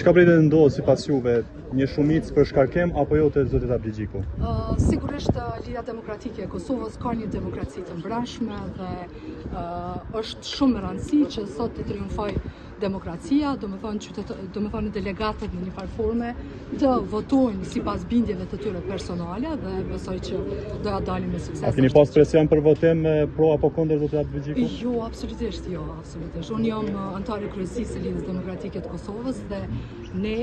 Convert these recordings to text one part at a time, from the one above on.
Çka pritet të ndodhë sipas juve, një shumicë për shkarkem apo jo te zoti Abligjiku? Sigurisht Liga Demokratike e Kosovës ka një demokraci të mbrëmshme dhe është shumë e rëndësishme që sot të triumfoj demokracia, domethënë delegatët në një farë forme të votojnë sipas bindjeve të tyre personale dhe besoj që do ja dalin me sukses. A keni pas presion për votim pro apo kundër zotit Abligjiku? Jo, absolutisht jo, absolutisht. Unë jam anëtare kryesisë së Lidhës Demokratike të Kosovës dhe ne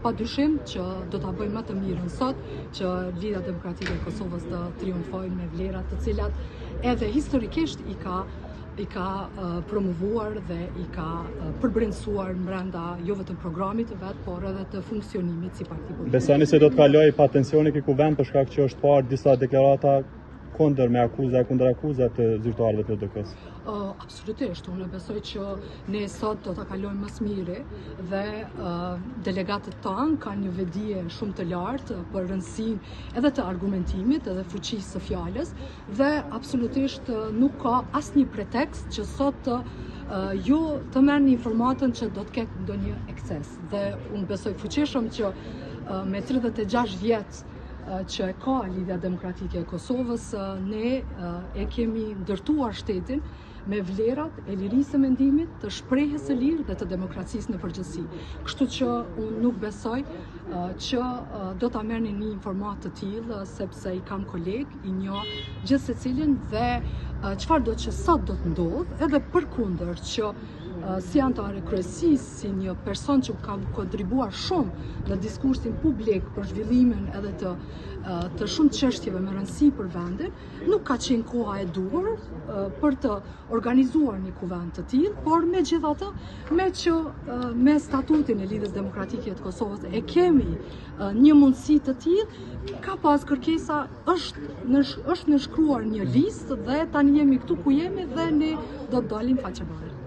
padyshim që do ta bëjmë më të mirën sot që Lidha Demokratike e Kosovës të triumfojë me vlerat të cilat edhe historikisht i ka promovuar dhe i ka përbrendësuar brenda jo vetëm programit të vet, por edhe të funksionimit si parti politike. Besoni se do të kalojë pa tensione ky kuvend për shkak që është parë disa deklarata kundër akuzat të zyrtarëve të LDK-s? Absolutisht, unë besoj që ne sot do ta kalojmë më së miri dhe delegatët tanë kanë një vedije shumë të lartë për rëndësinë edhe të argumentimit edhe fuqisë së fjalës dhe absolutisht nuk ka asnjë pretekst që sot ju të merrni informatën që do të ketë ndonjë ekses. Dhe unë besoj fuqishëm që me 36 vjet që e ka Lidhja Demokratike e Kosovës, ne e kemi ndërtuar shtetin me vlerat e lirisë së mendimit, të shprehjes së lirë dhe të demokracisë në përgjithësi. Kështu që unë nuk besoj që do ta merrni një informat të tillë sepse i kam koleg, i njoh gjithë secilin dhe çfarë do që sot do të ndodhë, edhe përkundër që si anëtare kryesisë, si një person që ka kontribuar shumë në diskursin publik për zhvillimin edhe të shumë çështjeve me rëndësi për vendin, nuk ka qenë koha e duhur për të organizuar një kuvend të tillë, por megjithatë, me statutin e Lidhës Demokratike të Kosovës e kemi një mundësi të tillë, ka pas kërkesa, është nënshkruar një listë dhe tani jemi këtu ku jemi dhe ne do të dalim faqe bare.